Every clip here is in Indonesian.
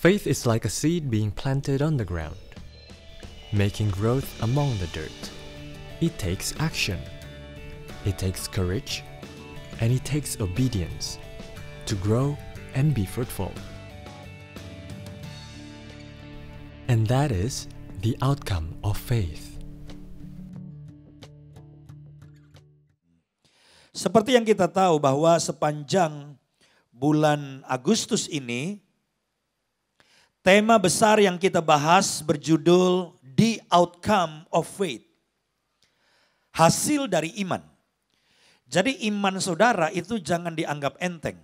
Faith is like a seed being planted on the ground, making growth among the dirt. It takes action. It takes courage, and it takes obedience to grow and be fruitful. And that is the outcome of faith. Seperti yang kita tahu bahwa sepanjang bulan Agustus ini, tema besar yang kita bahas berjudul The Outcome of Faith. Hasil dari iman. Jadi iman saudara itu jangan dianggap enteng.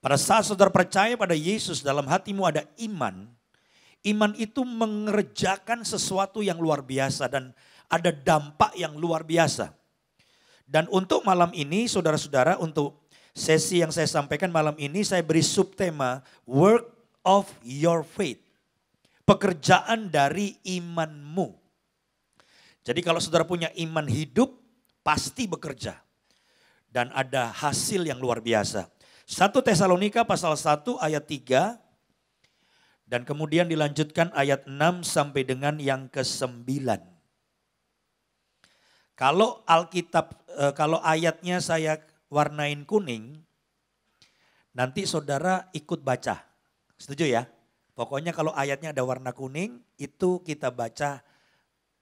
Pada saat saudara percaya pada Yesus, dalam hatimu ada iman. Iman itu mengerjakan sesuatu yang luar biasa dan ada dampak yang luar biasa. Dan untuk malam ini saudara-saudara, untuk sesi yang saya sampaikan malam ini, saya beri subtema Work of your faith. Pekerjaan dari imanmu. Jadi kalau saudara punya iman hidup, pasti bekerja. Dan ada hasil yang luar biasa. 1 Tesalonika pasal 1 ayat 3. Dan kemudian dilanjutkan ayat 6 sampai dengan yang ke-9. Kalau Alkitab, kalau ayatnya saya warnain kuning, nanti saudara ikut baca. Setuju ya? Pokoknya kalau ayatnya ada warna kuning, itu kita baca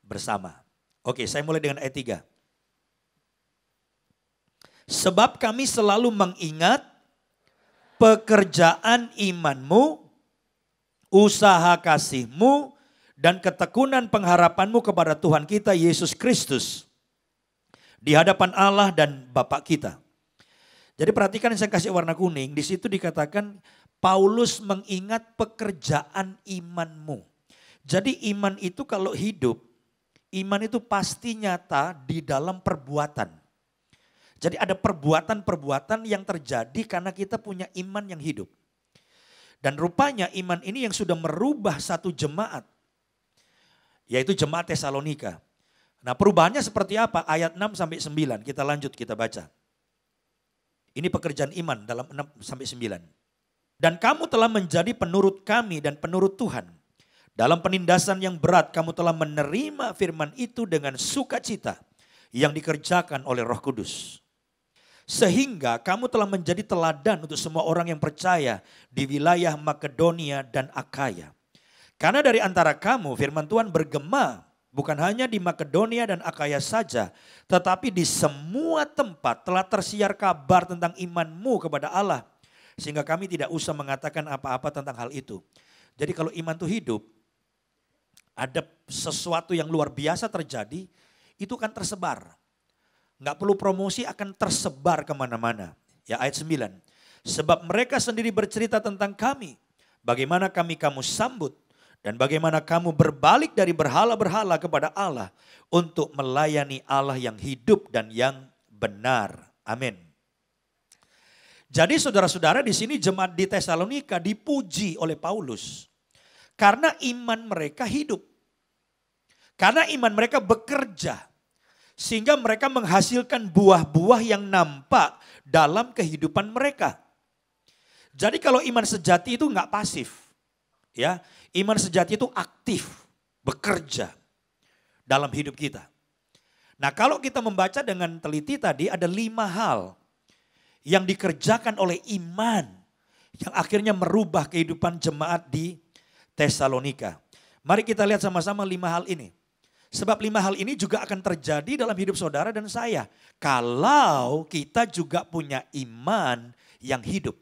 bersama. Oke, saya mulai dengan ayat 3. Sebab kami selalu mengingat pekerjaan imanmu, usaha kasihmu, dan ketekunan pengharapanmu kepada Tuhan kita Yesus Kristus di hadapan Allah dan Bapa kita. Jadi perhatikan, saya kasih warna kuning, di situ dikatakan Paulus mengingat pekerjaan imanmu. Jadi iman itu kalau hidup, iman itu pasti nyata di dalam perbuatan. Jadi ada perbuatan-perbuatan yang terjadi karena kita punya iman yang hidup. Dan rupanya iman ini yang sudah merubah satu jemaat. Yaitu jemaat Tesalonika. Nah perubahannya seperti apa? Ayat 6 sampai 9. Kita lanjut, kita baca. Ini pekerjaan iman dalam 6 sampai 9. Dan kamu telah menjadi penurut kami dan penurut Tuhan. Dalam penindasan yang berat kamu telah menerima firman itu dengan sukacita yang dikerjakan oleh Roh Kudus. Sehingga kamu telah menjadi teladan untuk semua orang yang percaya di wilayah Makedonia dan Akaya. Karena dari antara kamu firman Tuhan bergema bukan hanya di Makedonia dan Akaya saja, tetapi di semua tempat telah tersiar kabar tentang imanmu kepada Allah. Sehingga kami tidak usah mengatakan apa-apa tentang hal itu. Jadi kalau iman itu hidup, ada sesuatu yang luar biasa terjadi, itu kan tersebar. Nggak perlu promosi, akan tersebar kemana-mana. Ya ayat 9. Sebab mereka sendiri bercerita tentang kami. Bagaimana kami kamu sambut. Dan bagaimana kamu berbalik dari berhala-berhala kepada Allah. Untuk melayani Allah yang hidup dan yang benar. Amin. Jadi saudara-saudara, di sini jemaat di Tesalonika dipuji oleh Paulus. Karena iman mereka hidup. Karena iman mereka bekerja. Sehingga mereka menghasilkan buah-buah yang nampak dalam kehidupan mereka. Jadi kalau iman sejati itu enggak pasif. Ya, iman sejati itu aktif, bekerja dalam hidup kita. Nah kalau kita membaca dengan teliti tadi, ada 5 hal yang dikerjakan oleh iman yang akhirnya merubah kehidupan jemaat di Tesalonika. Mari kita lihat sama-sama 5 hal ini. Sebab 5 hal ini juga akan terjadi dalam hidup saudara dan saya. Kalau kita juga punya iman yang hidup.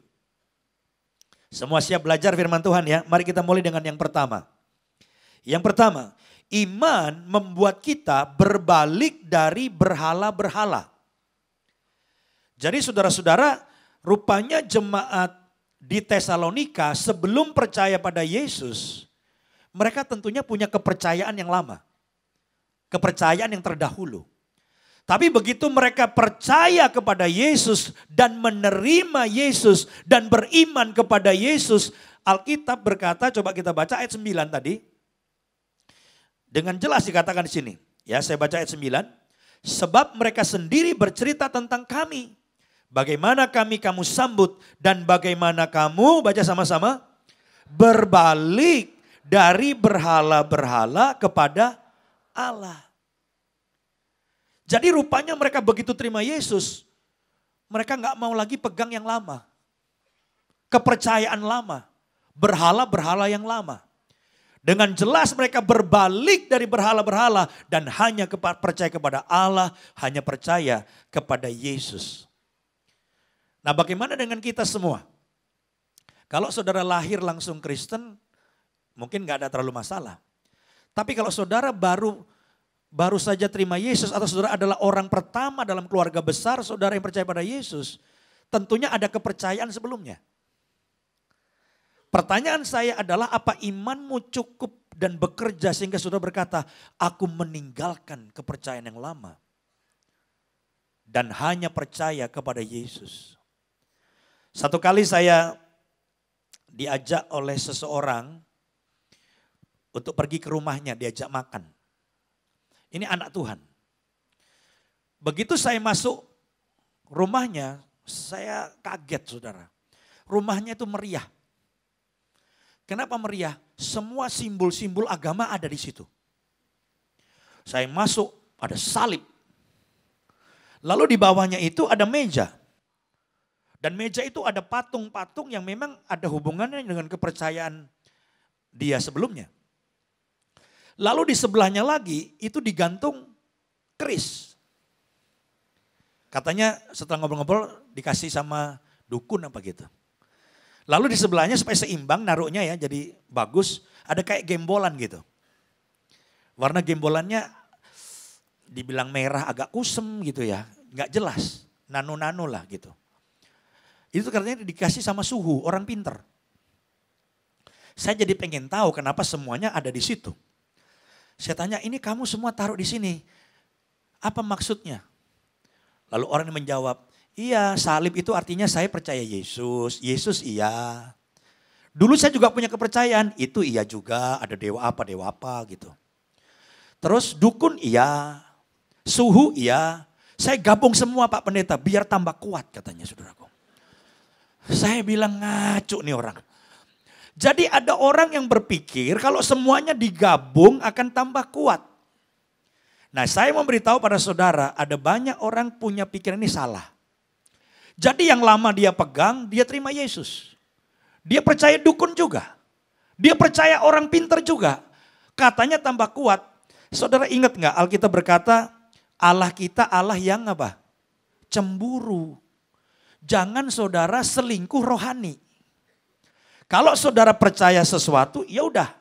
Semua siap belajar firman Tuhan ya. Mari kita mulai dengan yang pertama. Yang pertama, iman membuat kita berbalik dari berhala-berhala. Jadi saudara-saudara, rupanya jemaat di Tesalonika sebelum percaya pada Yesus, mereka tentunya punya kepercayaan yang lama. Kepercayaan yang terdahulu. Tapi begitu mereka percaya kepada Yesus dan menerima Yesus dan beriman kepada Yesus, Alkitab berkata, coba kita baca ayat 9 tadi. Dengan jelas dikatakan di sini. Ya, saya baca ayat 9. Sebab mereka sendiri bercerita tentang kami. Bagaimana kami kamu sambut dan bagaimana kamu, baca sama-sama, Berbalik dari berhala-berhala kepada Allah. Jadi rupanya mereka begitu terima Yesus, mereka nggak mau lagi pegang yang lama. Kepercayaan lama, berhala-berhala yang lama. Dengan jelas mereka berbalik dari berhala-berhala dan hanya percaya kepada Allah, hanya percaya kepada Yesus. Nah, bagaimana dengan kita semua? Kalau saudara lahir langsung Kristen, mungkin gak ada terlalu masalah. Tapi kalau saudara baru saja terima Yesus atau saudara adalah orang pertama dalam keluarga besar saudara yang percaya pada Yesus, tentunya ada kepercayaan sebelumnya. Pertanyaan saya adalah apa imanmu cukup dan bekerja sehingga saudara berkata, aku meninggalkan kepercayaan yang lama dan hanya percaya kepada Yesus. Satu kali saya diajak oleh seseorang untuk pergi ke rumahnya, diajak makan. Ini anak Tuhan. Begitu saya masuk rumahnya, saya kaget saudara. Rumahnya itu meriah. Kenapa meriah? Semua simbol-simbol agama ada di situ. Saya masuk, ada salib. Lalu di bawahnya itu ada meja. Dan meja itu ada patung-patung yang memang ada hubungannya dengan kepercayaan dia sebelumnya. Lalu di sebelahnya lagi itu digantung keris. Katanya setelah ngobrol-ngobrol dikasih sama dukun apa gitu. Lalu di sebelahnya supaya seimbang naruhnya ya jadi bagus. Ada kayak gembolan gitu. Warna gembolannya dibilang merah agak kusem gitu ya. Nggak jelas. Nano-nano lah gitu. Itu katanya dikasih sama suhu orang pinter. Saya jadi pengen tahu kenapa semuanya ada di situ. Saya tanya ini kamu semua taruh di sini. Apa maksudnya? Lalu orang yang menjawab. Iya, salib itu artinya saya percaya Yesus. Yesus iya. Dulu saya juga punya kepercayaan. Itu iya juga, ada dewa apa gitu. Terus dukun iya. Suhu iya. Saya gabung semua Pak Pendeta biar tambah kuat katanya saudaraku. Saya bilang ngaco nih orang. Jadi ada orang yang berpikir kalau semuanya digabung akan tambah kuat. Nah saya memberitahu pada saudara ada banyak orang punya pikiran ini salah. Jadi yang lama dia pegang, dia terima Yesus. Dia percaya dukun juga. Dia percaya orang pintar juga. Katanya tambah kuat. Saudara ingat gak Alkitab berkata, Allah kita Allah yang apa? Cemburu. Jangan saudara selingkuh rohani. Kalau saudara percaya sesuatu, ya udah.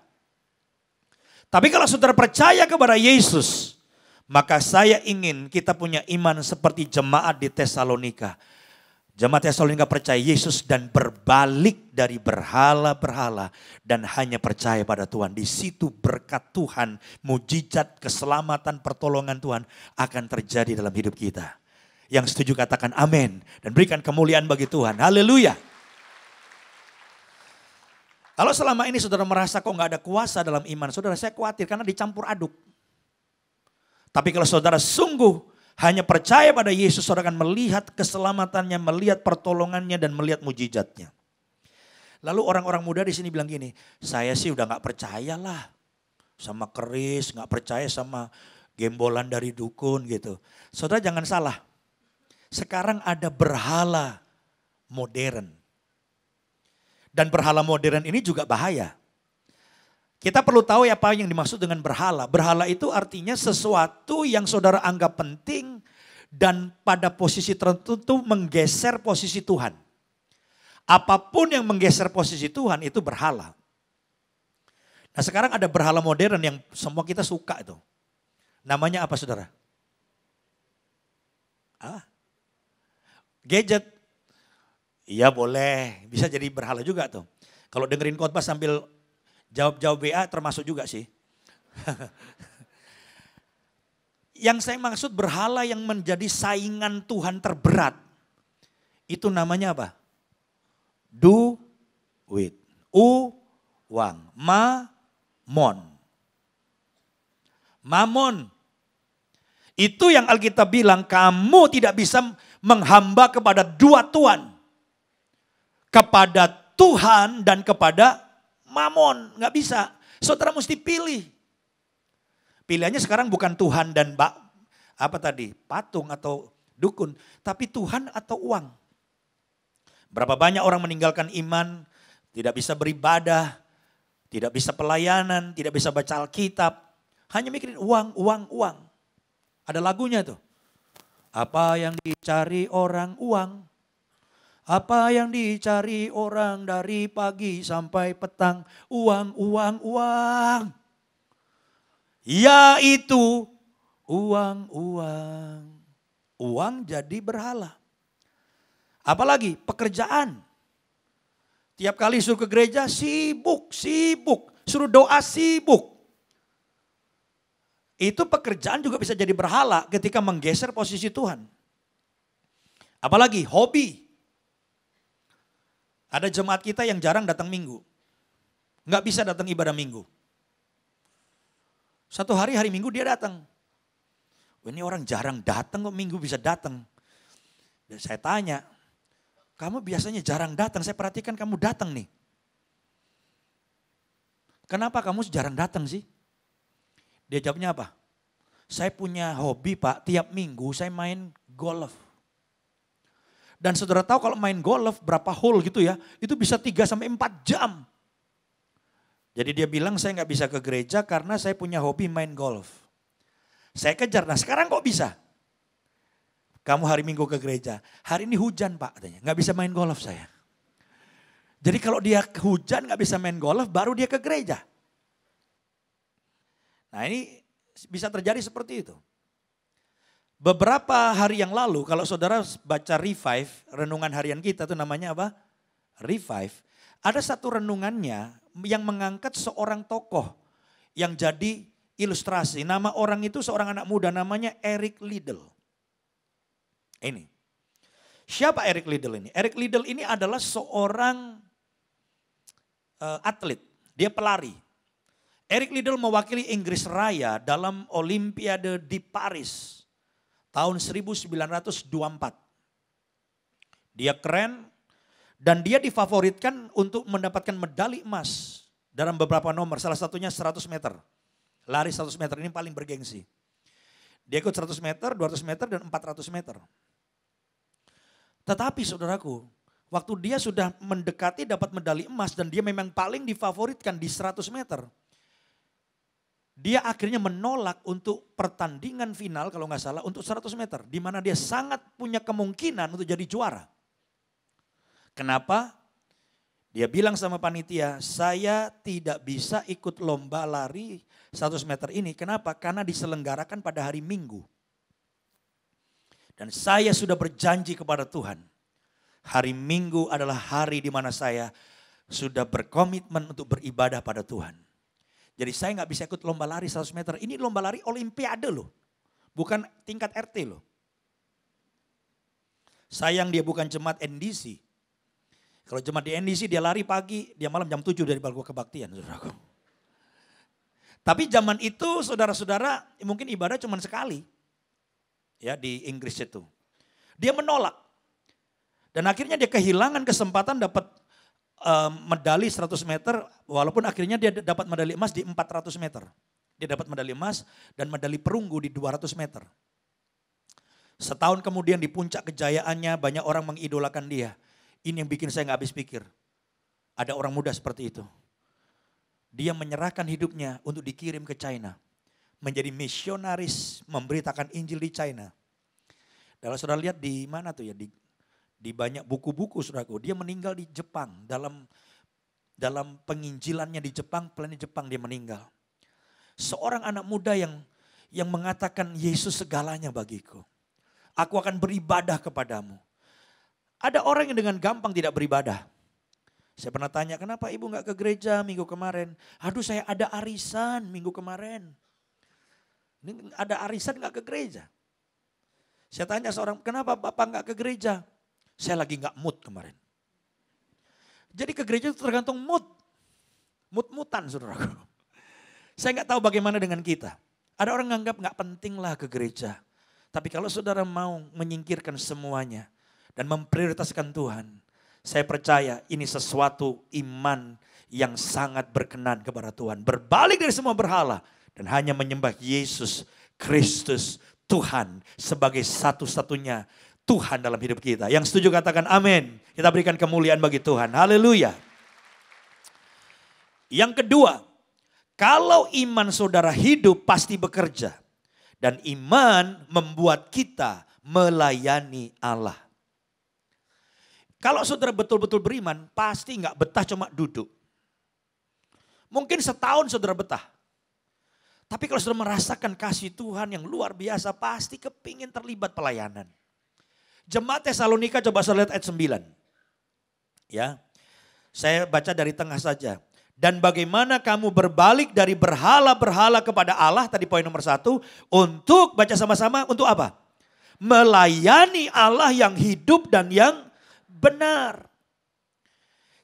Tapi kalau saudara percaya kepada Yesus, maka saya ingin kita punya iman seperti jemaat di Tesalonika. Jemaat Tesalonika percaya Yesus dan berbalik dari berhala-berhala dan hanya percaya pada Tuhan. Di situ berkat Tuhan, mujizat, keselamatan, pertolongan Tuhan akan terjadi dalam hidup kita. Yang setuju katakan amin dan berikan kemuliaan bagi Tuhan. Haleluya. Kalau selama ini saudara merasa kok gak ada kuasa dalam iman, saudara saya khawatir karena dicampur aduk. Tapi kalau saudara sungguh hanya percaya pada Yesus, saudara akan melihat keselamatannya, melihat pertolongannya dan melihat mujizatnya. Lalu orang-orang muda di sini bilang gini, saya sih udah gak percaya lah sama keris, gak percaya sama gembolan dari dukun gitu. Saudara jangan salah, sekarang ada berhala modern. Dan berhala modern ini juga bahaya. Kita perlu tahu apa yang dimaksud dengan berhala. Berhala itu artinya sesuatu yang saudara anggap penting dan pada posisi tertentu menggeser posisi Tuhan. Apapun yang menggeser posisi Tuhan itu berhala. Nah sekarang ada berhala modern yang semua kita suka itu. Namanya apa saudara? Gadget. Iya boleh, bisa jadi berhala juga tuh. Kalau dengerin khotbah sambil jawab-jawab WA termasuk juga sih. Yang saya maksud berhala yang menjadi saingan Tuhan terberat. Itu namanya apa? Duit. Uang. Mamon. Mamon. Itu yang Alkitab bilang kamu tidak bisa menghamba kepada dua tuan. Kepada Tuhan dan kepada mamon, nggak bisa. Saudara mesti pilih. Pilihannya sekarang bukan Tuhan dan patung atau dukun, tapi Tuhan atau uang. Berapa banyak orang meninggalkan iman, tidak bisa beribadah, tidak bisa pelayanan, tidak bisa baca Alkitab. Hanya mikirin uang, uang, uang. Ada lagunya tuh. Apa yang dicari orang uang. Apa yang dicari orang dari pagi sampai petang. Uang, uang, uang. Yaitu uang, uang. Uang jadi berhala. Apalagi pekerjaan. Tiap kali suruh ke gereja sibuk, sibuk. Suruh doa sibuk. Itu pekerjaan juga bisa jadi berhala ketika menggeser posisi Tuhan. Apalagi hobi. Ada jemaat kita yang jarang datang minggu. Nggak bisa datang ibadah minggu. Satu hari minggu dia datang. Ini orang jarang datang kok minggu bisa datang. Dan saya tanya, kamu biasanya jarang datang, saya perhatikan kamu datang nih. Kenapa kamu jarang datang sih? Dia jawabnya apa? Saya punya hobi Pak, tiap minggu saya main golf. Dan saudara tahu kalau main golf berapa hole gitu ya, itu bisa 3-4 jam. Jadi dia bilang saya nggak bisa ke gereja karena saya punya hobi main golf. Saya kejar, nah sekarang kok bisa? Kamu hari Minggu ke gereja, hari ini hujan Pak katanya, nggak bisa main golf saya. Jadi kalau dia hujan nggak bisa main golf, baru dia ke gereja. Nah ini bisa terjadi seperti itu. Beberapa hari yang lalu kalau saudara baca Revive, renungan harian kita itu namanya apa? Revive. Ada satu renungannya yang mengangkat seorang tokoh yang jadi ilustrasi. Nama orang itu seorang anak muda namanya Eric Liddell. Ini. Siapa Eric Liddell ini? Eric Liddell ini adalah seorang atlet. Dia pelari. Eric Liddell mewakili Inggris Raya dalam Olimpiade di Paris tahun 1924. Dia keren dan dia difavoritkan untuk mendapatkan medali emas dalam beberapa nomor. Salah satunya 100 meter. Lari 100 meter ini paling bergengsi. Dia ikut 100 meter, 200 meter dan 400 meter. Tetapi saudaraku, waktu dia sudah mendekati dapat medali emas dan dia memang paling difavoritkan di 100 meter. Dia akhirnya menolak untuk pertandingan final kalau nggak salah untuk 100 meter. Di mana dia sangat punya kemungkinan untuk jadi juara. Kenapa? Dia bilang sama panitia, saya tidak bisa ikut lomba lari 100 meter ini. Kenapa? Karena diselenggarakan pada hari Minggu. Dan saya sudah berjanji kepada Tuhan. Hari Minggu adalah hari di mana saya sudah berkomitmen untuk beribadah pada Tuhan. Jadi saya nggak bisa ikut lomba lari 100 meter. Ini lomba lari olimpiade loh. Bukan tingkat RT loh. Sayang dia bukan jemaat NDC. Kalau jemaat di NDC dia lari pagi, dia malam jam 7 dari balkon kebaktian. Saudaraku. Tapi zaman itu saudara-saudara mungkin ibadah cuma sekali. Ya di Inggris itu. Dia menolak. Dan akhirnya dia kehilangan kesempatan dapat medali 100 meter, walaupun akhirnya dia dapat medali emas di 400 meter. Dia dapat medali emas dan medali perunggu di 200 meter. Setahun kemudian di puncak kejayaannya banyak orang mengidolakan dia. Ini yang bikin saya gak habis pikir. Ada orang muda seperti itu. Dia menyerahkan hidupnya untuk dikirim ke China. Menjadi misionaris memberitakan Injil di China. Kalau saudara lihat di mana tuh ya, di banyak buku-buku saudaraku, dia meninggal di Jepang. Dalam penginjilannya di Jepang, plannya Jepang dia meninggal. Seorang anak muda yang mengatakan Yesus segalanya bagiku. Aku akan beribadah kepadamu. Ada orang yang dengan gampang tidak beribadah. Saya pernah tanya, kenapa ibu gak ke gereja minggu kemarin? Aduh saya ada arisan minggu kemarin. Ini ada arisan gak ke gereja. Saya tanya seorang, kenapa bapak gak ke gereja? Saya lagi gak mood kemarin. Jadi ke gereja itu tergantung mood. Mood-mutan saudaraku. Saya gak tahu bagaimana dengan kita. Ada orang nganggap gak penting lah ke gereja. Tapi kalau saudara mau menyingkirkan semuanya dan memprioritaskan Tuhan, saya percaya ini sesuatu iman yang sangat berkenan kepada Tuhan. Berbalik dari semua berhala dan hanya menyembah Yesus Kristus Tuhan sebagai satu-satunya Tuhan dalam hidup kita. Yang setuju katakan amin. Kita berikan kemuliaan bagi Tuhan. Haleluya. Yang kedua, kalau iman saudara hidup pasti bekerja. Dan iman membuat kita melayani Allah. Kalau saudara betul-betul beriman, pasti nggak betah cuma duduk. Mungkin setahun saudara betah. Tapi kalau saudara merasakan kasih Tuhan yang luar biasa, pasti kepingin terlibat pelayanan. Jemaat Tesalonika, coba saya lihat ayat 9. Ya, saya baca dari tengah saja. Dan bagaimana kamu berbalik dari berhala-berhala kepada Allah, tadi poin nomor 1. Untuk, baca sama-sama, untuk apa? Melayani Allah yang hidup dan yang benar.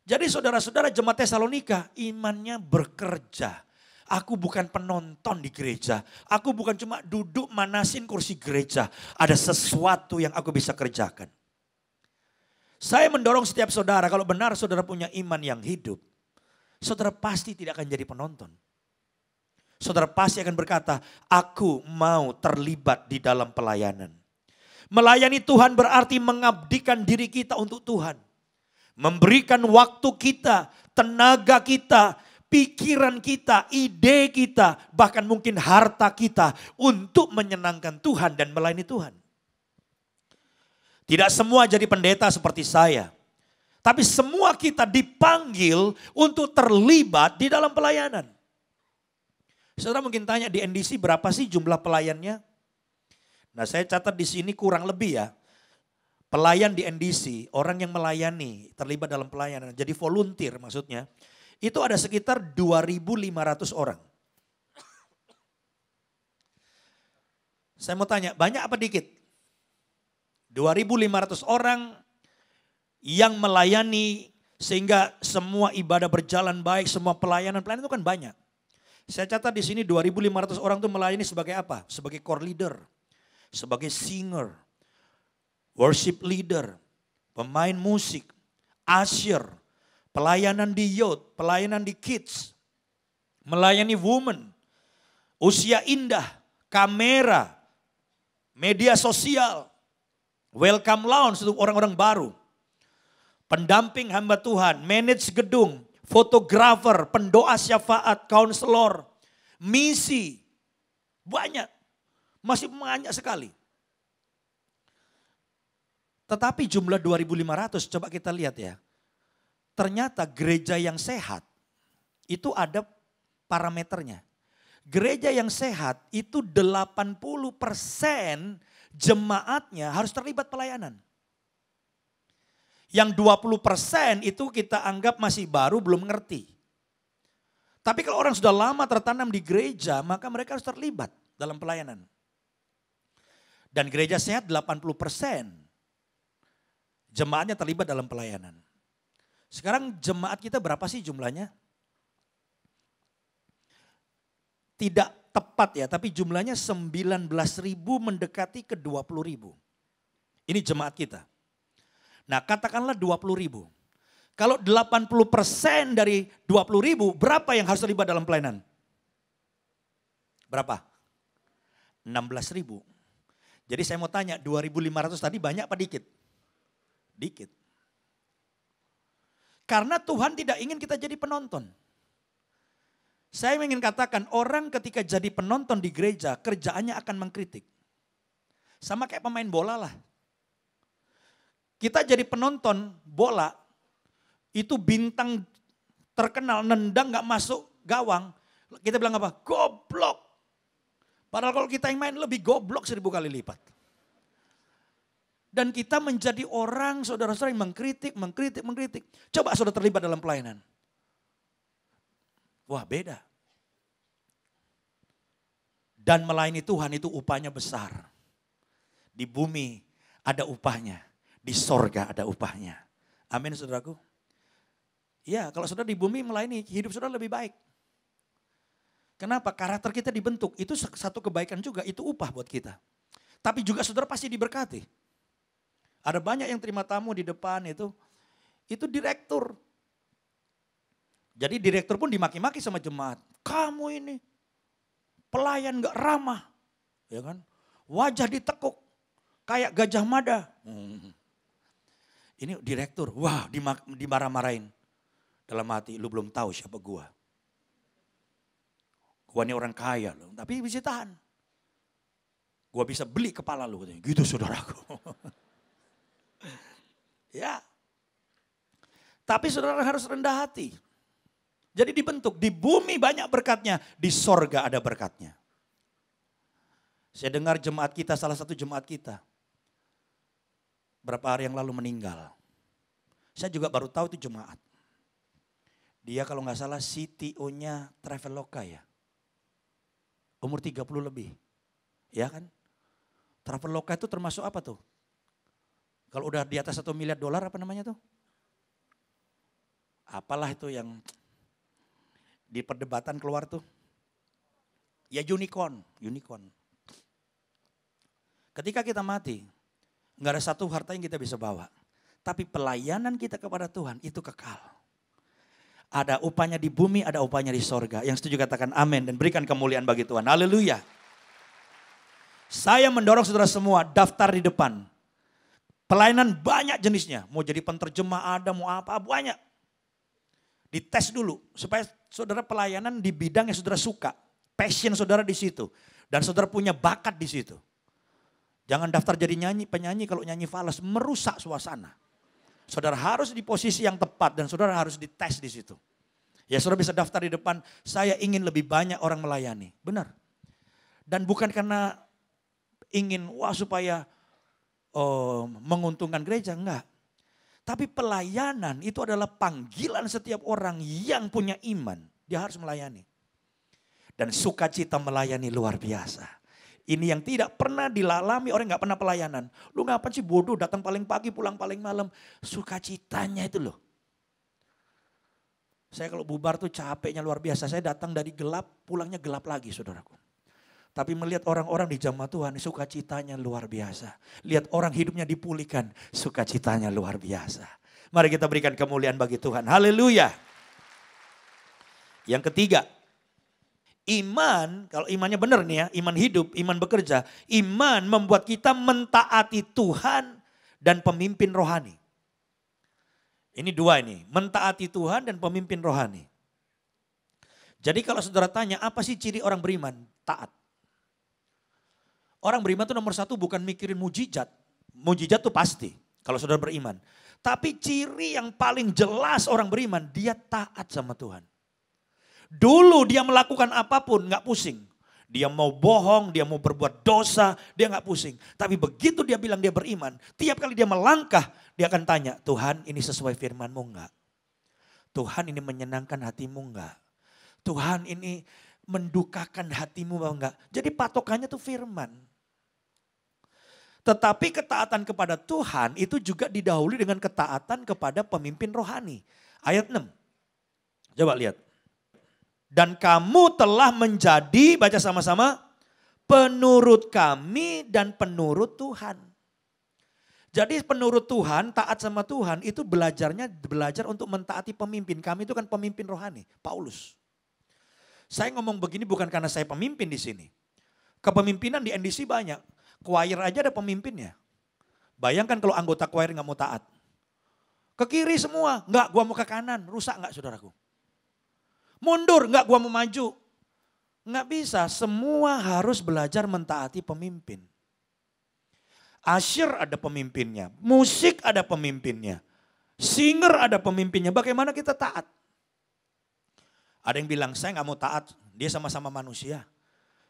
Jadi saudara-saudara jemaat Tesalonika imannya bekerja. Aku bukan penonton di gereja. Aku bukan cuma duduk manasin kursi gereja. Ada sesuatu yang aku bisa kerjakan. Saya mendorong setiap saudara, kalau benar saudara punya iman yang hidup, saudara pasti tidak akan jadi penonton. Saudara pasti akan berkata, aku mau terlibat di dalam pelayanan. Melayani Tuhan berarti mengabdikan diri kita untuk Tuhan. Memberikan waktu kita, tenaga kita, pikiran kita, ide kita, bahkan mungkin harta kita untuk menyenangkan Tuhan dan melayani Tuhan. Tidak semua jadi pendeta seperti saya. Tapi semua kita dipanggil untuk terlibat di dalam pelayanan. Saudara mungkin tanya di NDC berapa sih jumlah pelayannya? Nah saya catat di sini kurang lebih ya. Pelayan di NDC, orang yang melayani, terlibat dalam pelayanan. Jadi volunteer maksudnya. Itu ada sekitar 2.500 orang. Saya mau tanya, banyak apa dikit? 2.500 orang yang melayani sehingga semua ibadah berjalan baik, semua pelayanan itu kan banyak. Saya catat di sini 2.500 orang itu melayani sebagai apa? Sebagai core leader, sebagai singer, worship leader, pemain musik, usher, pelayanan di youth, pelayanan di kids, melayani women, usia indah, kamera, media sosial, welcome lounge untuk orang-orang baru, pendamping hamba Tuhan, manage gedung, fotografer, pendoa syafaat, konselor, misi, banyak, masih banyak sekali. Tetapi jumlah 2.500 coba kita lihat ya. Ternyata gereja yang sehat itu ada parameternya. Gereja yang sehat itu 80% jemaatnya harus terlibat pelayanan. Yang 20% itu kita anggap masih baru belum ngerti. Tapi kalau orang sudah lama tertanam di gereja maka mereka harus terlibat dalam pelayanan. Dan gereja sehat 80%. Jemaatnya terlibat dalam pelayanan. Sekarang jemaat kita berapa sih jumlahnya? Tidak tepat ya, tapi jumlahnya 19.000 mendekati ke 20.000. Ini jemaat kita. Nah katakanlah 20.000. Kalau 80% dari 20.000, berapa yang harus terlibat dalam pelayanan? Berapa? 16.000. Jadi saya mau tanya, 2.500 tadi banyak apa dikit? Dikit. Karena Tuhan tidak ingin kita jadi penonton. Saya ingin katakan orang ketika jadi penonton di gereja kerjaannya akan mengkritik. Sama kayak pemain bola lah. Kita jadi penonton bola itu bintang terkenal nendang gak masuk gawang. Kita bilang apa? Goblok. Padahal kalau kita yang main lebih goblok 1000 kali lipat. Dan kita menjadi orang saudara-saudara yang mengkritik. Coba saudara terlibat dalam pelayanan. Wah beda. Dan melayani Tuhan itu upahnya besar. Di bumi ada upahnya. Di sorga ada upahnya. Amin saudaraku. Ya kalau saudara di bumi melayani hidup saudara lebih baik. Kenapa? Karakter kita dibentuk. Itu satu kebaikan juga. Itu upah buat kita. Tapi juga saudara pasti diberkati. Ada banyak yang terima tamu di depan itu direktur. Jadi direktur pun dimaki-maki sama jemaat. Kamu ini pelayan gak ramah. Ya kan? Wajah ditekuk kayak Gajah Mada. Ini direktur, wah dimarah-marahin. Dalam hati, lu belum tahu siapa gua. Gua ini orang kaya loh, tapi bisa tahan. Gua bisa beli kepala lu, gitu saudaraku. Ya. Tapi saudara harus rendah hati. Jadi dibentuk, di bumi banyak berkatnya, di sorga ada berkatnya. Saya dengar jemaat kita, salah satu jemaat kita, berapa hari yang lalu meninggal. Saya juga baru tahu itu jemaat. Dia kalau nggak salah CTO-nya Traveloka ya. Umur 30 lebih. Ya kan? Traveloka itu termasuk apa tuh? Kalau udah di atas $1 miliar apa namanya tuh? Apalah itu yang di perdebatan keluar tuh? Ya unicorn. Ketika kita mati, nggak ada satu harta yang kita bisa bawa. Tapi pelayanan kita kepada Tuhan itu kekal. Ada upahnya di bumi, ada upahnya di sorga. Yang setuju katakan amin dan berikan kemuliaan bagi Tuhan. Haleluya. Saya mendorong saudara semua daftar di depan. Pelayanan banyak jenisnya. Mau jadi penterjemah ada, mau apa, banyak. Dites dulu supaya saudara pelayanan di bidang yang saudara suka. Passion saudara di situ. Dan saudara punya bakat di situ. Jangan daftar jadi penyanyi kalau nyanyi fals, merusak suasana. Saudara harus di posisi yang tepat dan saudara harus dites di situ. Ya saudara bisa daftar di depan, saya ingin lebih banyak orang melayani. Benar. Dan bukan karena ingin supaya menguntungkan gereja, enggak. Tapi pelayanan itu adalah panggilan setiap orang yang punya iman. Dia harus melayani. Dan sukacita melayani luar biasa. Ini yang tidak pernah dilalami orang yang gak pernah pelayanan. Lu ngapain sih bodoh datang paling pagi pulang paling malam. Sukacitanya itu loh. Saya kalau bubar tuh capeknya luar biasa. Saya datang dari gelap pulangnya gelap lagi saudaraku. Tapi melihat orang-orang di jamaah Tuhan sukacitanya luar biasa. Lihat orang hidupnya dipulihkan sukacitanya luar biasa. Mari kita berikan kemuliaan bagi Tuhan. Haleluya. Yang ketiga. Iman, kalau imannya benar nih ya, iman hidup, iman bekerja. Iman membuat kita mentaati Tuhan dan pemimpin rohani. Ini dua ini, mentaati Tuhan dan pemimpin rohani. Jadi kalau saudara tanya, apa sih ciri orang beriman? Taat. Orang beriman itu nomor satu bukan mikirin mujizat. Mujizat itu pasti, kalau saudara beriman. Tapi ciri yang paling jelas orang beriman, dia taat sama Tuhan. Dulu dia melakukan apapun gak pusing. Dia mau bohong, dia mau berbuat dosa, dia gak pusing. Tapi begitu dia bilang dia beriman, tiap kali dia melangkah, dia akan tanya, Tuhan ini sesuai firman-Mu enggak? Tuhan ini menyenangkan hati-Mu enggak? Tuhan ini mendukakan hati-Mu enggak? Jadi patokannya tuh firman. Tetapi ketaatan kepada Tuhan itu juga didahului dengan ketaatan kepada pemimpin rohani. Ayat 6. Coba lihat. Dan kamu telah menjadi, baca sama-sama, penurut kami dan penurut Tuhan. Jadi penurut Tuhan, taat sama Tuhan itu belajar untuk mentaati pemimpin. Kami itu kan pemimpin rohani, Paulus. Saya ngomong begini bukan karena saya pemimpin di sini. Kepemimpinan di NDC banyak. Choir aja ada pemimpinnya. Bayangkan kalau anggota choir gak mau taat. Ke kiri semua, enggak gua mau ke kanan, rusak enggak saudaraku? Mundur, enggak gua mau maju. Enggak bisa, semua harus belajar mentaati pemimpin. Asyir ada pemimpinnya, musik ada pemimpinnya, singer ada pemimpinnya. Bagaimana kita taat? Ada yang bilang, saya enggak mau taat, dia sama-sama manusia.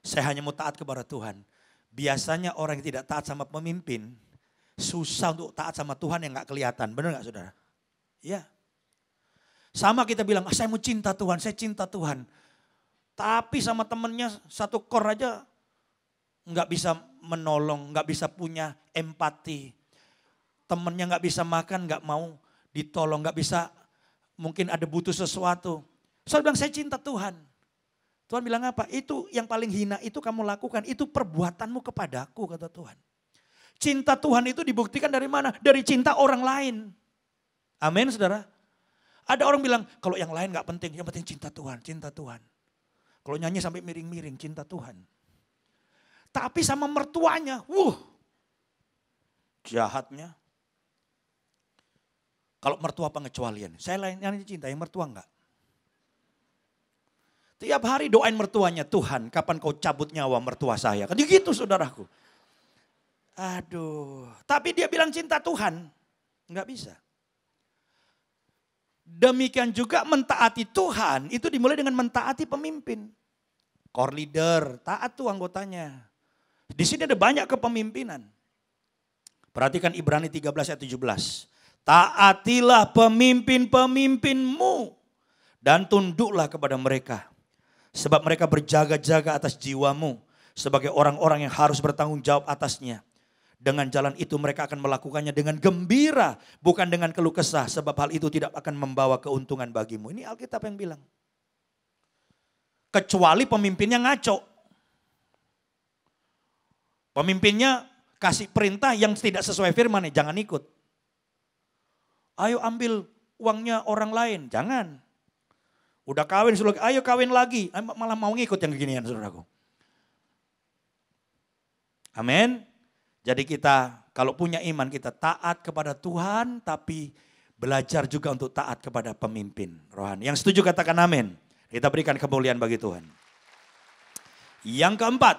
Saya hanya mau taat kepada Tuhan. Biasanya orang yang tidak taat sama pemimpin, susah untuk taat sama Tuhan yang enggak kelihatan. Benar enggak saudara? Iya. Sama kita bilang, saya mau cinta Tuhan, saya cinta Tuhan. Tapi sama temennya satu kor aja nggak bisa menolong, nggak bisa punya empati. Temennya nggak bisa makan, nggak mau ditolong, nggak bisa mungkin ada butuh sesuatu. Saya bilang, saya cinta Tuhan. Tuhan bilang apa? Itu yang paling hina itu kamu lakukan, itu perbuatanmu kepadaku, kata Tuhan. Cinta Tuhan itu dibuktikan dari mana? Dari cinta orang lain. Amin saudara. Ada orang bilang, kalau yang lain gak penting, yang penting cinta Tuhan, cinta Tuhan. Kalau nyanyi sampai miring-miring, cinta Tuhan. Tapi sama mertuanya, jahatnya. Kalau mertua pengecualian, saya lain yang cinta, yang mertua enggak. Tiap hari doain mertuanya, Tuhan kapan kau cabut nyawa mertua saya. Kan gitu saudaraku. Aduh, tapi dia bilang cinta Tuhan, enggak bisa. Demikian juga mentaati Tuhan itu dimulai dengan mentaati pemimpin. Core leader, taat tuh anggotanya. Di sini ada banyak kepemimpinan. Perhatikan Ibrani 13 ayat 17. Taatilah pemimpin-pemimpinmu dan tunduklah kepada mereka. Sebab mereka berjaga-jaga atas jiwamu sebagai orang-orang yang harus bertanggung jawab atasnya. Dengan jalan itu mereka akan melakukannya dengan gembira, bukan dengan keluh kesah, sebab hal itu tidak akan membawa keuntungan bagimu. Ini Alkitab yang bilang. Kecuali pemimpinnya ngaco. Pemimpinnya kasih perintah yang tidak sesuai firman, jangan ikut. Ayo ambil uangnya orang lain, jangan. Udah kawin, ayo kawin lagi, malah mau ngikut yang beginian saudaraku. Amin. Jadi kita kalau punya iman kita taat kepada Tuhan tapi belajar juga untuk taat kepada pemimpin rohani. Yang setuju katakan amin. Kita berikan kemuliaan bagi Tuhan. Yang keempat.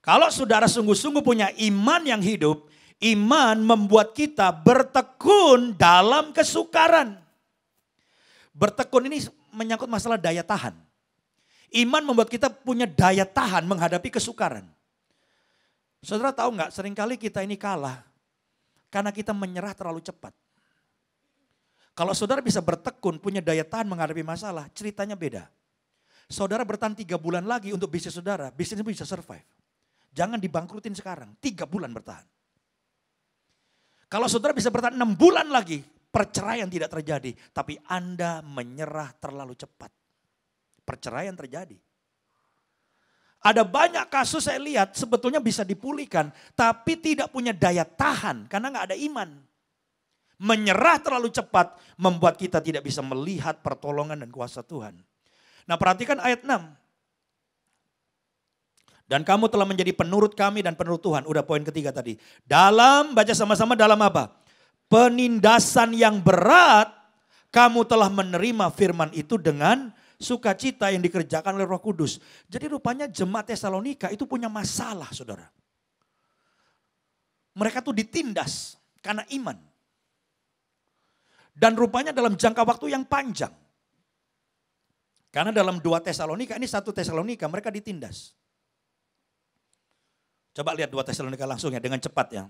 Kalau saudara sungguh-sungguh punya iman yang hidup, iman membuat kita bertekun dalam kesukaran. Bertekun ini menyangkut masalah daya tahan. Iman membuat kita punya daya tahan menghadapi kesukaran. Saudara tahu nggak, seringkali kita ini kalah karena kita menyerah terlalu cepat. Kalau saudara bisa bertekun, punya daya tahan menghadapi masalah, ceritanya beda. Saudara bertahan 3 bulan lagi untuk bisnis saudara, bisnisnya bisa survive. Jangan dibangkrutin sekarang, 3 bulan bertahan. Kalau saudara bisa bertahan 6 bulan lagi, perceraian tidak terjadi. Tapi Anda menyerah terlalu cepat. Perceraian terjadi. Ada banyak kasus saya lihat sebetulnya bisa dipulihkan. Tapi tidak punya daya tahan karena gak ada iman. Menyerah terlalu cepat membuat kita tidak bisa melihat pertolongan dan kuasa Tuhan. Nah perhatikan ayat 6. Dan kamu telah menjadi penurut kami dan penurut Tuhan. Udah poin ketiga tadi. Dalam, baca sama-sama dalam apa? Penindasan yang berat, kamu telah menerima firman itu dengan sukacita yang dikerjakan oleh Roh Kudus. Jadi rupanya jemaat Tesalonika itu punya masalah saudara. Mereka tuh ditindas karena iman. Dan rupanya dalam jangka waktu yang panjang. Karena dalam 2 Tesalonika, ini 1 Tesalonika mereka ditindas. Coba lihat 2 Tesalonika langsung ya dengan cepat ya.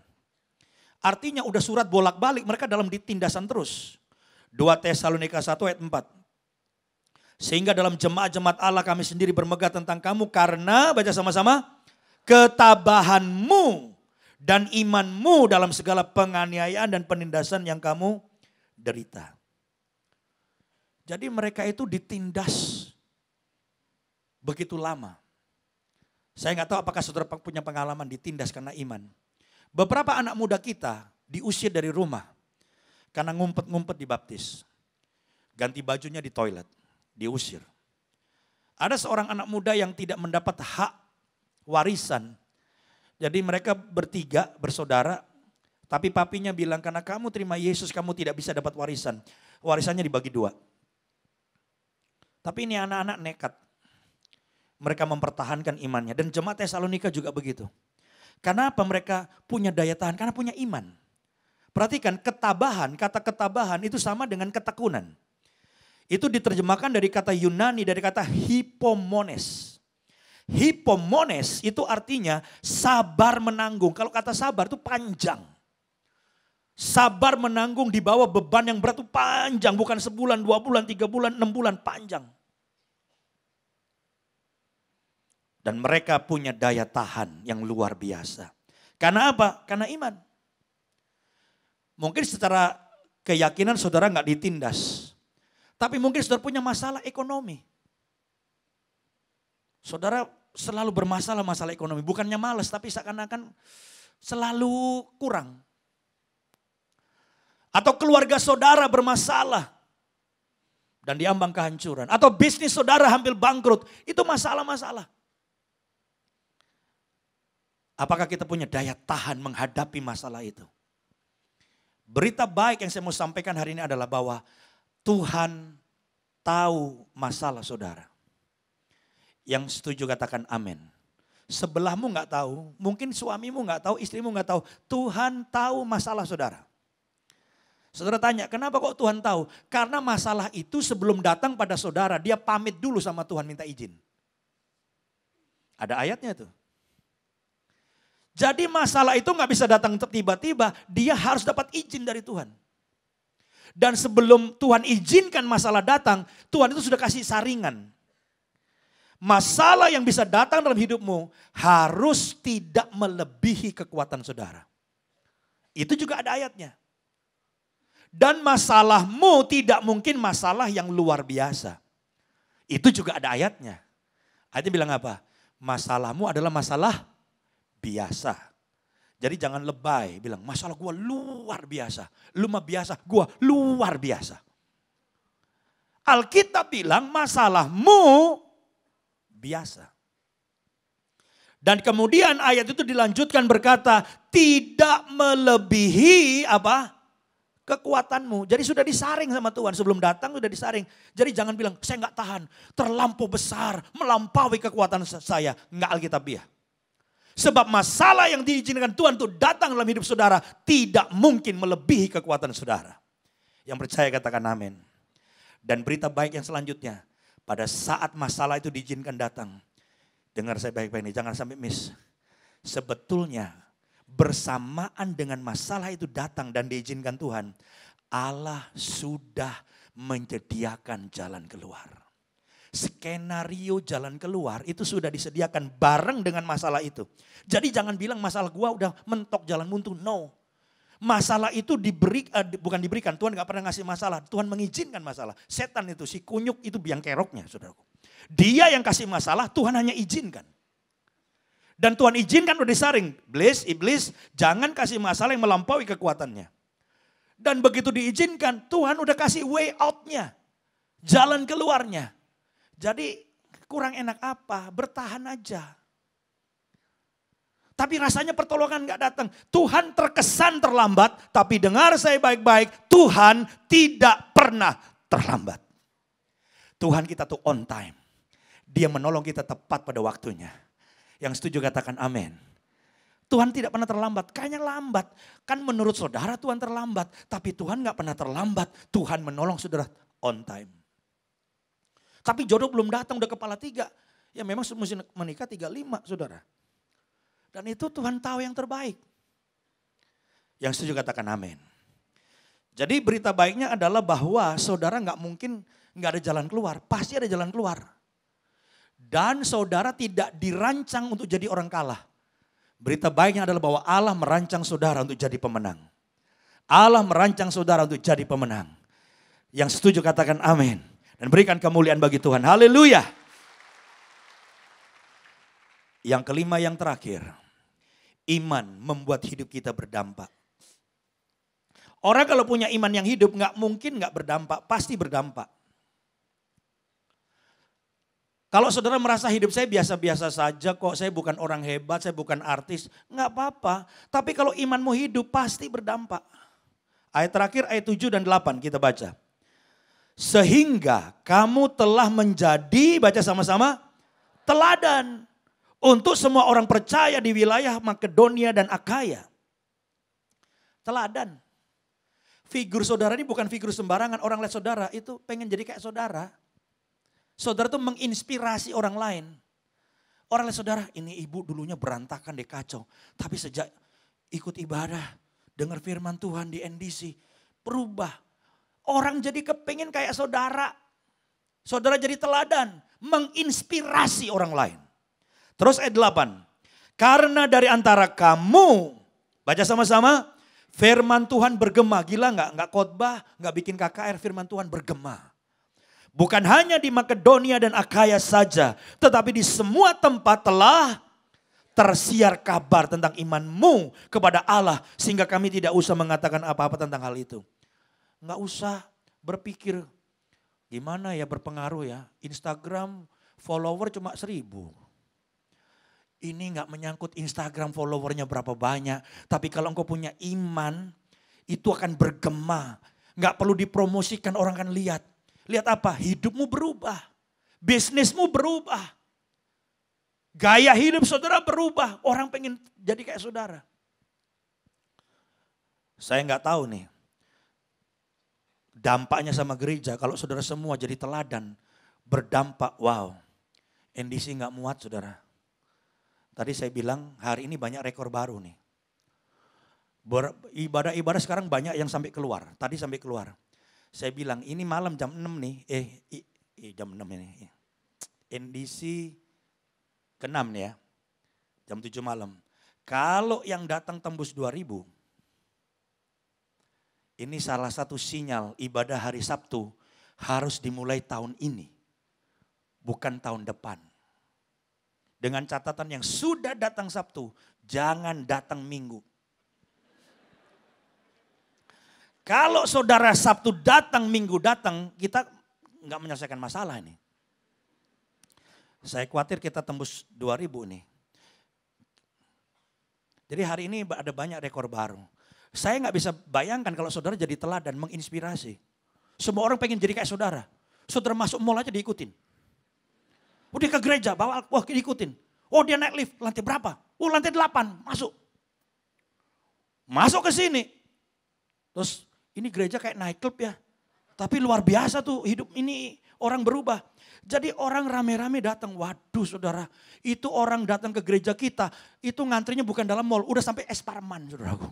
Artinya udah surat bolak-balik mereka dalam ditindasan terus. 2 Tesalonika 1 ayat 4. Sehingga dalam jemaat-jemaat Allah kami sendiri bermegah tentang kamu karena, baca sama-sama, ketabahanmu dan imanmu dalam segala penganiayaan dan penindasan yang kamu derita. Jadi mereka itu ditindas begitu lama. Saya nggak tahu apakah saudara punya pengalaman ditindas karena iman. Beberapa anak muda kita diusir dari rumah karena ngumpet-ngumpet dibaptis. Ganti bajunya di toilet. Diusir. Ada seorang anak muda yang tidak mendapat hak warisan. Jadi mereka bertiga bersaudara. Tapi papinya bilang karena kamu terima Yesus kamu tidak bisa dapat warisan. Warisannya dibagi 2. Tapi ini anak-anak nekat. Mereka mempertahankan imannya. Dan jemaat Tesalonika juga begitu. Karena apa mereka punya daya tahan? Karena punya iman. Perhatikan ketabahan, kata ketabahan itu sama dengan ketekunan. Itu diterjemahkan dari kata Yunani, dari kata hipomones. Hipomones itu artinya sabar menanggung. Kalau kata sabar itu panjang. Sabar menanggung di bawah beban yang berat itu panjang. Bukan sebulan, 2 bulan, 3 bulan, 6 bulan, panjang. Dan mereka punya daya tahan yang luar biasa. Karena apa? Karena iman. Mungkin secara keyakinan saudara gak ditindas. Tapi mungkin saudara punya masalah ekonomi. Saudara selalu bermasalah masalah ekonomi. Bukannya malas tapi seakan-akan selalu kurang. Atau keluarga saudara bermasalah dan diambang kehancuran. Atau bisnis saudara hampir bangkrut. Itu masalah-masalah. Apakah kita punya daya tahan menghadapi masalah itu? Berita baik yang saya mau sampaikan hari ini adalah bahwa Tuhan tahu masalah saudara. Yang setuju katakan amin. Sebelahmu gak tahu, mungkin suamimu gak tahu, istrimu gak tahu. Tuhan tahu masalah saudara. Saudara tanya, kenapa kok Tuhan tahu? Karena masalah itu sebelum datang pada saudara, dia pamit dulu sama Tuhan minta izin. Ada ayatnya tuh. Jadi masalah itu gak bisa datang tiba-tiba, dia harus dapat izin dari Tuhan. Dan sebelum Tuhan izinkan masalah datang, Tuhan itu sudah kasih saringan. Masalah yang bisa datang dalam hidupmu harus tidak melebihi kekuatan saudara. Itu juga ada ayatnya. Dan masalahmu tidak mungkin masalah yang luar biasa. Itu juga ada ayatnya. Ayatnya bilang apa? Masalahmu adalah masalah biasa. Jadi jangan lebay, bilang masalah gua luar biasa. Lu mah biasa, gua luar biasa. Alkitab bilang masalahmu biasa. Dan kemudian ayat itu dilanjutkan berkata, tidak melebihi apa? Kekuatanmu. Jadi sudah disaring sama Tuhan. Sebelum datang sudah disaring. Jadi jangan bilang, saya nggak tahan. Terlampau besar, melampaui kekuatan saya. Nggak alkitabiah. Sebab masalah yang diizinkan Tuhan itu datang dalam hidup saudara. Tidak mungkin melebihi kekuatan saudara. Yang percaya katakan amin. Dan berita baik yang selanjutnya. Pada saat masalah itu diizinkan datang. Dengar saya baik-baik ini, jangan sampai miss. Sebetulnya bersamaan dengan masalah itu datang dan diizinkan Tuhan, Allah sudah menyediakan jalan keluar. Skenario jalan keluar itu sudah disediakan bareng dengan masalah itu. Jadi jangan bilang masalah gua udah mentok jalan buntu, no. Masalah itu bukan diberikan, Tuhan gak pernah ngasih masalah, Tuhan mengizinkan masalah. Setan itu, si kunyuk itu biang keroknya saudaraku. Dia yang kasih masalah, Tuhan hanya izinkan. Dan Tuhan izinkan udah disaring. Iblis jangan kasih masalah yang melampaui kekuatannya. Dan begitu diizinkan, Tuhan udah kasih way out-nya. Jalan keluarnya. Jadi kurang enak apa? Bertahan aja. Tapi rasanya pertolongan gak datang. Tuhan terkesan terlambat, tapi dengar saya baik-baik, Tuhan tidak pernah terlambat. Tuhan kita tuh on time. Dia menolong kita tepat pada waktunya. Yang setuju katakan amin. Tuhan tidak pernah terlambat, kayaknya lambat. Kan menurut saudara Tuhan terlambat, tapi Tuhan gak pernah terlambat. Tuhan menolong saudara on time. Tapi jodoh belum datang, udah kepala 3. Ya memang mesti menikah 35 saudara. Dan itu Tuhan tahu yang terbaik. Yang setuju katakan amin. Jadi berita baiknya adalah bahwa saudara gak mungkin gak ada jalan keluar. Pasti ada jalan keluar. Dan saudara tidak dirancang untuk jadi orang kalah. Berita baiknya adalah bahwa Allah merancang saudara untuk jadi pemenang. Allah merancang saudara untuk jadi pemenang. Yang setuju katakan amin. Dan berikan kemuliaan bagi Tuhan. Haleluya. Yang kelima yang terakhir. Iman membuat hidup kita berdampak. Orang kalau punya iman yang hidup gak mungkin gak berdampak. Pasti berdampak. Kalau saudara merasa hidup saya biasa-biasa saja kok, saya bukan orang hebat, saya bukan artis, nggak apa-apa. Tapi kalau imanmu hidup pasti berdampak. Ayat terakhir ayat 7 dan 8 kita baca. Sehingga kamu telah menjadi, baca sama-sama, teladan untuk semua orang percaya di wilayah Makedonia dan Akaya. Teladan. Figur saudara ini bukan figur sembarangan, orang lihat saudara itu pengen jadi kayak saudara. Saudara itu menginspirasi orang lain. Orang lihat saudara, ini ibu dulunya berantakan deh kacau. Tapi sejak ikut ibadah, dengar firman Tuhan di NDC, berubah. Orang jadi kepengen kayak saudara. Saudara jadi teladan, menginspirasi orang lain. Terus ayat 8. Karena dari antara kamu, baca sama-sama, firman Tuhan bergema. Gila nggak khotbah, nggak bikin KKR, firman Tuhan bergema. Bukan hanya di Makedonia dan Akaya saja, tetapi di semua tempat telah tersiar kabar tentang imanmu kepada Allah, sehingga kami tidak usah mengatakan apa-apa tentang hal itu. Nggak usah berpikir gimana ya berpengaruh ya. Instagram follower cuma 1000. Ini nggak menyangkut Instagram followernya berapa banyak. Tapi kalau engkau punya iman, itu akan bergema. Nggak perlu dipromosikan, orang akan lihat. Lihat apa? Hidupmu berubah. Bisnismu berubah. Gaya hidup saudara berubah. Orang pengen jadi kayak saudara. Saya nggak tahu nih. Dampaknya sama gereja. Kalau saudara semua jadi teladan. Berdampak, wow. NDC nggak muat saudara. Tadi saya bilang hari ini banyak rekor baru nih. Ibadah-ibadah sekarang banyak yang sampai keluar. Tadi sampai keluar. Saya bilang ini malam jam 6 nih. Jam 6 ini. NDC ke-6 nih ya. Jam 7 malam. Kalau yang datang tembus 2000. Ini salah satu sinyal ibadah hari Sabtu harus dimulai tahun ini. Bukan tahun depan. Dengan catatan yang sudah datang Sabtu, jangan datang Minggu. Kalau saudara Sabtu datang, Minggu datang, kita nggak menyelesaikan masalah ini. Saya khawatir kita tembus 2000 nih. Jadi hari ini ada banyak rekor baru. Saya nggak bisa bayangkan kalau saudara jadi teladan, menginspirasi. Semua orang pengen jadi kayak saudara. Saudara masuk mall aja diikutin. Oh dia ke gereja, bawa, wah diikutin. Oh dia naik lift, lantai berapa? Oh lantai 8, masuk. Masuk ke sini. Terus ini gereja kayak nightclub ya. Tapi luar biasa tuh hidup ini orang berubah. Jadi orang rame-rame datang, waduh saudara. Itu orang datang ke gereja kita, itu ngantrinya bukan dalam mall, udah sampai Esparman saudaraku.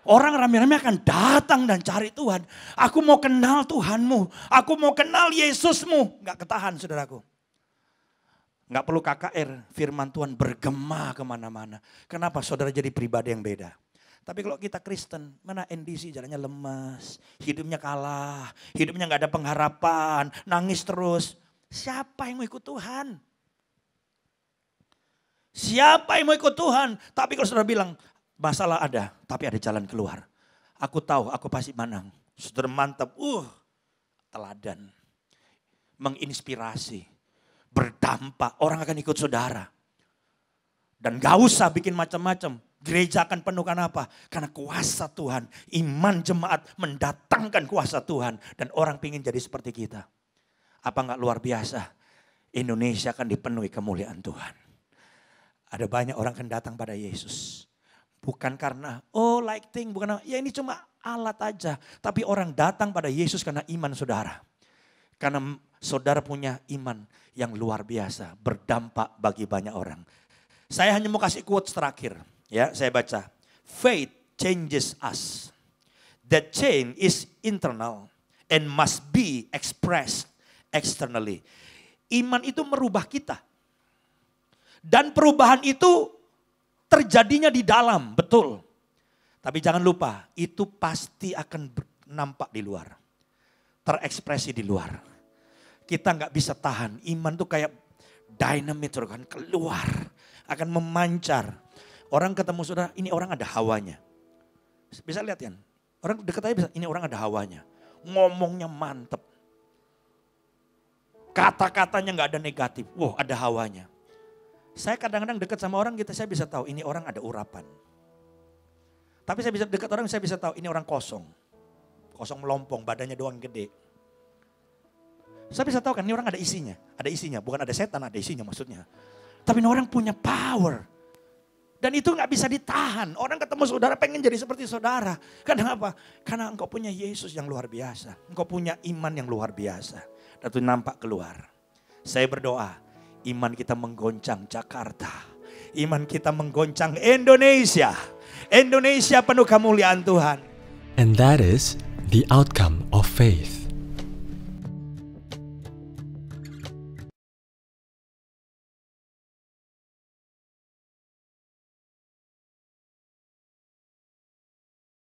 Orang rame-rame akan datang dan cari Tuhan. Aku mau kenal Tuhanmu. Aku mau kenal Yesusmu. Gak ketahan saudaraku. Gak perlu KKR. Firman Tuhan bergema kemana-mana. Kenapa saudara jadi pribadi yang beda. Tapi kalau kita Kristen, mana NDC jalannya lemas. Hidupnya kalah. Hidupnya gak ada pengharapan. Nangis terus. Siapa yang mau ikut Tuhan? Siapa yang mau ikut Tuhan? Tapi kalau saudara bilang, masalah ada, tapi ada jalan keluar. Aku tahu, aku pasti menang. Saudara mantap, teladan. Menginspirasi, berdampak, orang akan ikut saudara. Dan gak usah bikin macam-macam. Gereja akan penuhkan apa? Karena kuasa Tuhan, iman jemaat mendatangkan kuasa Tuhan. Dan orang ingin jadi seperti kita. Apa gak luar biasa? Indonesia akan dipenuhi kemuliaan Tuhan. Ada banyak orang akan datang pada Yesus. Bukan karena, lighting, bukan karena, ya ini cuma alat aja. Tapi orang datang pada Yesus karena iman saudara. Karena saudara punya iman yang luar biasa. Berdampak bagi banyak orang. Saya hanya mau kasih quotes terakhir. Ya, saya baca. Faith changes us. That change is internal and must be expressed externally. Iman itu merubah kita. Dan perubahan itu terjadinya di dalam, betul. Tapi jangan lupa, itu pasti akan nampak di luar. Terekspresi di luar. Kita nggak bisa tahan, iman tuh kayak dynamite kan keluar. Akan memancar. Orang ketemu saudara, ini orang ada hawanya. Bisa lihat kan? Orang dekat aja bisa, ini orang ada hawanya. Ngomongnya mantep. Kata-katanya nggak ada negatif, ada hawanya. Saya kadang-kadang dekat sama orang saya bisa tahu ini orang ada urapan. Tapi saya bisa dekat orang saya bisa tahu ini orang kosong. Kosong melompong, badannya doang gede. Saya bisa tahu kan ini orang ada isinya. Ada isinya, bukan ada setan, ada isinya maksudnya. Tapi ini orang punya power. Dan itu gak bisa ditahan. Orang ketemu saudara pengen jadi seperti saudara. Karena apa? Karena engkau punya Yesus yang luar biasa. Engkau punya iman yang luar biasa. Dan itu nampak keluar. Saya berdoa. Iman kita menggoncang Jakarta. Iman kita menggoncang Indonesia. Indonesia penuh kemuliaan Tuhan. And that is the outcome of faith.